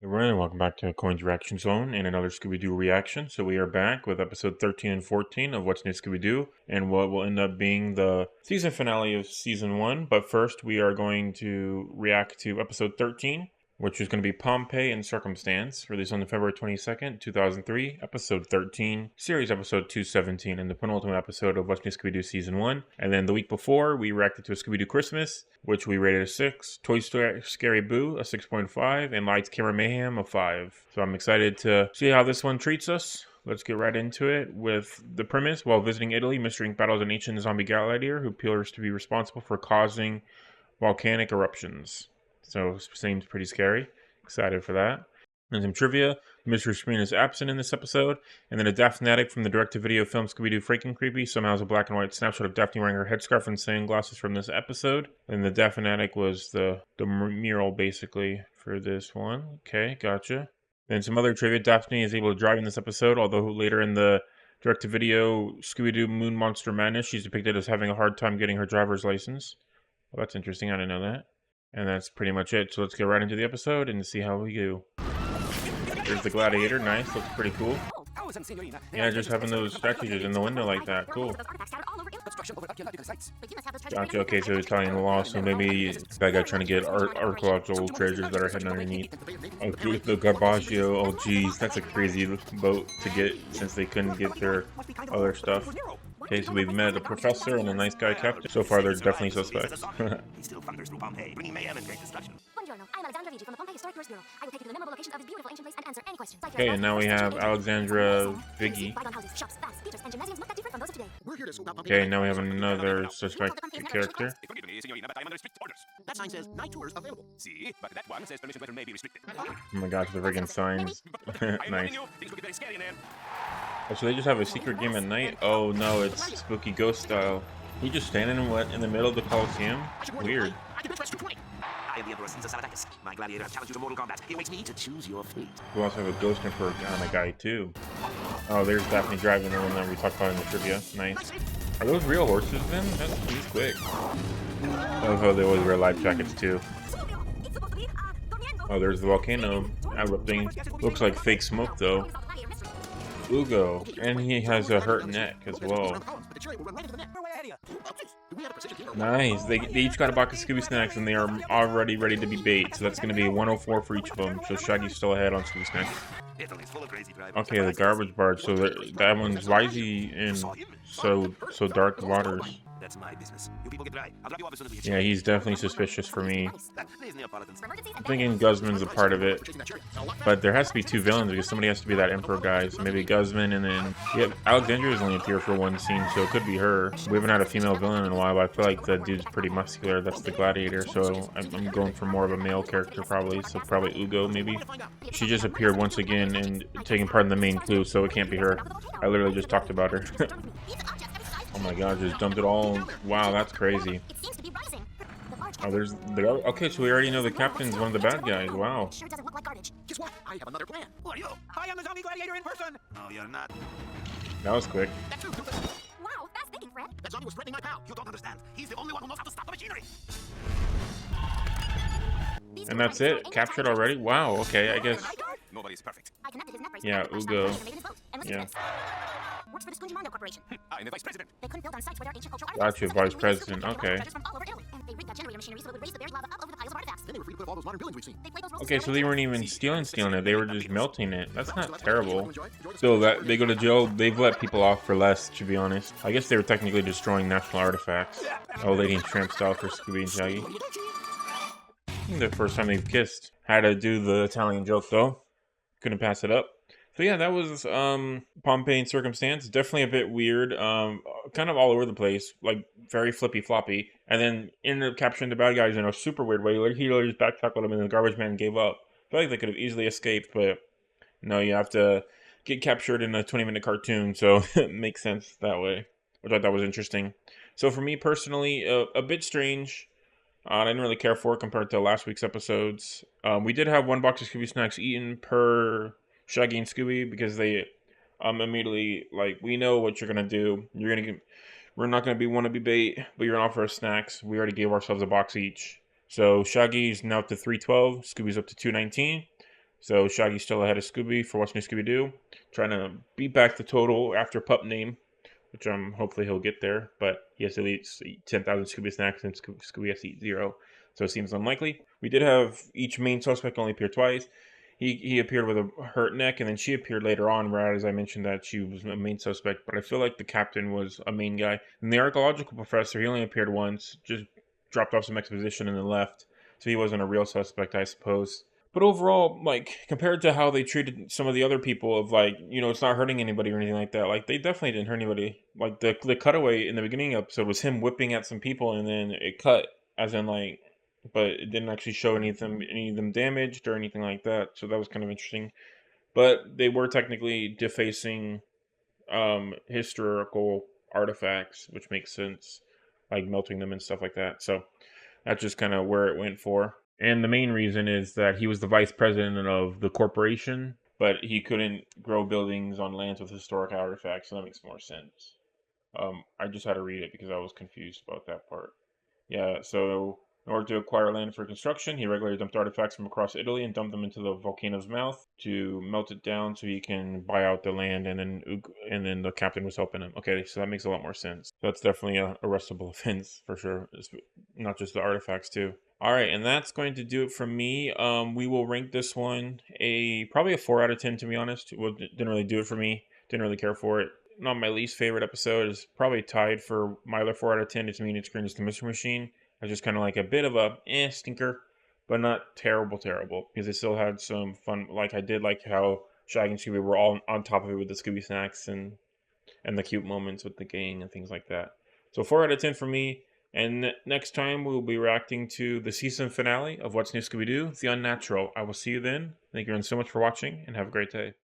Everyone, and welcome back to Coin's Reaction Zone and another Scooby-Doo reaction. So we are back with episode 13 and 14 of What's New Scooby-Doo and what will end up being the season finale of season 1. But first, we are going to react to episode 13, which is going to be Pompeii and Circumstance, released on February 22nd, 2003, episode 13, series episode 217, and the penultimate episode of What's New Scooby-Doo season 1. And then the week before, we reacted to a Scooby-Doo Christmas, which we rated a 6, Toy Story Scary Boo a 6.5, and Lights Camera Mayhem a 5. So I'm excited to see how this one treats us. Let's get right into it with the premise. While visiting Italy, Mr. Ink battles an ancient zombie gladiator who appears to be responsible for causing volcanic eruptions. So seems pretty scary. Excited for that. And some trivia. Mr. Screen is absent in this episode. And then a Daphnatic from the direct-to-video film Scooby-Doo Freaking Creepy somehow has a black and white snapshot of Daphne wearing her headscarf and sunglasses from this episode. And the Daphnatic was the mural, basically, for this one. Okay, gotcha. Then some other trivia. Daphne is able to drive in this episode, although later in the direct-to-video Scooby-Doo Moon Monster Madness, she's depicted as having a hard time getting her driver's license. Well, that's interesting. I didn't know that. And that's pretty much it. So let's get right into the episode and see how we do. There's the gladiator. Nice. Looks pretty cool. Yeah, just having those statues in the window like that. Cool. Gotcha. Okay, so Italian law. So maybe that guy trying to get archaeological treasures that are hidden underneath. Oh, the Garbaggio. Oh, geez. That's a crazy boat to get since they couldn't get their other stuff. Okay, so we've met a professor and a nice guy captain. So far, they're definitely suspects. He still thunders through Pompeii, bringing mayhem and great destruction. Buongiorno, I'm Alexandra Vigi from the Pompeii Historic Tourist Bureau. I will take you to the memorable location of this beautiful ancient place and answer any questions. Okay, and now we have Alexandra Vigi. Okay, now we have another suspect character. That sign says night tours available. See, but that one says permission weather may be restricted. Oh my gosh, the friggin' signs. Nice. Things will get very scary in there. Oh, so they just have a secret game at night? Oh no, it's spooky ghost style. He just standing in the middle of the Coliseum? Weird. I am the Emperor Caesar Salatatus. My gladiator has challenged you to mortal combat. He awaits me to choose your fate. We also have a ghost emperor kind of guy too. Oh, there's Daphne driving the one that we talked about in the trivia. Nice. Are those real horses then? He's quick. Oh, they always wear life jackets too. Oh, there's the volcano erupting. Looks like fake smoke though. Ugo, and he has a hurt neck as well. Nice. They each got a box of Scooby Snacks and they are already ready to be bait. So that's going to be 104 for each of them. So Shaggy's still ahead on Scooby Snacks. Okay, the garbage barge. So that one's, why is he in so dark waters? That's my business. You people get dry. I'll drop you off as soon as we get Yeah, he's definitely suspicious for me. I'm thinking Guzman's a part of it. But there has to be two villains because somebody has to be that Emperor guy. So maybe Guzman and then... Yeah, Alexandria's only appeared for one scene, so it could be her. We haven't had a female villain in a while, but I feel like the dude's pretty muscular. That's the gladiator, so I'm going for more of a male character probably. So probably Ugo, maybe. She just appeared once again and taking part in the main clue, so it can't be her. I literally just talked about her. Oh my god, just dumped it all. Wow, that's crazy. Oh, there's the... Okay, so we already know the captain's one of the bad guys. Wow. Guess what? I have another plan. Who are you? I am the zombie gladiator in person. No, you're not. That was quick. Wow, fast thinking, Fred. That zombie was threatening my pal. You don't understand. He's the only one who knows how to stop the machinery. And that's it? Captured already? Wow, okay, I guess... Nobody's perfect. Yeah, Ugo. Yeah. Works for the Scooby-Doo Corporation. I'm the vice president. They couldn't build on sites where there are ancient cultural artifacts. Gotcha, vice president. Okay. From all over Italy. And they rigged that generator machinery so it would raise the buried lava up over the piles of artifacts. Then they were free to put all those modern buildings we've seen. They played those roles Okay, so they weren't even stealing it. They were just melting it. That's not terrible. So that they go to jail, they've let people off for less, to be honest. I guess they were technically destroying national artifacts. Oh, Lady and Tramp style for Scooby and Shaggy. The first time they've kissed. Had to do the Italian joke though. Couldn't pass it up. So yeah, that was Pompeii and Circumstance. Definitely a bit weird. Kind of all over the place. Like very flippy floppy. And then ended up capturing the bad guys in a super weird way. He literally just back tackled him and the garbage man gave up. I feel like they could have easily escaped, but no, you have to get captured in a 20-minute cartoon, so it makes sense that way. Which I thought was interesting. So for me personally, a bit strange. I didn't really care for it compared to last week's episodes. We did have one box of Scooby Snacks eaten per Shaggy and Scooby because they immediately, like, we know what you're going to do. We're not going to want to be bait, but you're going to offer us snacks. We already gave ourselves a box each. So Shaggy's now up to 312. Scooby's up to 219. So Shaggy's still ahead of Scooby for What's New Scooby-Doo, trying to beat back the total after pup name, which hopefully he'll get there. But he has to eat 10,000 Scooby snacks, and Scooby has to eat 0. So it seems unlikely. We did have each main suspect only appear twice. He appeared with a hurt neck, and then she appeared later on, right as I mentioned that she was a main suspect. But I feel like the captain was a main guy. And the archaeological professor, he only appeared once, just dropped off some exposition and then left. So he wasn't a real suspect, I suppose. But overall, like, compared to how they treated some of the other people of, like, it's not hurting anybody or anything like that, like, they definitely didn't hurt anybody. Like, the cutaway in the beginning episode was him whipping at some people, and then it cut, as in, like, but it didn't actually show any of them damaged or anything like that, so that was kind of interesting. But they were technically defacing historical artifacts, which makes sense, like melting them and stuff like that. So that's just kind of where it went for. And the main reason is that he was the vice president of the corporation, but he couldn't grow buildings on lands with historic artifacts, so that makes more sense. I just had to read it because I was confused about that part. Yeah, so in order to acquire land for construction, he regularly dumped artifacts from across Italy and dumped them into the volcano's mouth to melt it down so he can buy out the land, and then the captain was helping him. Okay, so that makes a lot more sense. That's definitely a arrestable offense for sure. It's not just the artifacts too. All right, and that's going to do it for me. We will rank this one probably a 4 out of 10, to be honest. It didn't really do it for me. Didn't really care for it. Not my least favorite episode. Is probably tied for my other 4 out of 10. It's Mean It's Green is the Mystery Machine. It's just kind of like a bit of a stinker, but not terrible because it still had some fun. Like I did like how Shaggy and Scooby were all on top of it with the Scooby snacks and the cute moments with the gang and things like that. So 4 out of 10 for me. And next time we'll be reacting to the season finale of What's New Scooby-Doo, The Unnatural. I will see you then. Thank you everyone so much for watching and have a great day.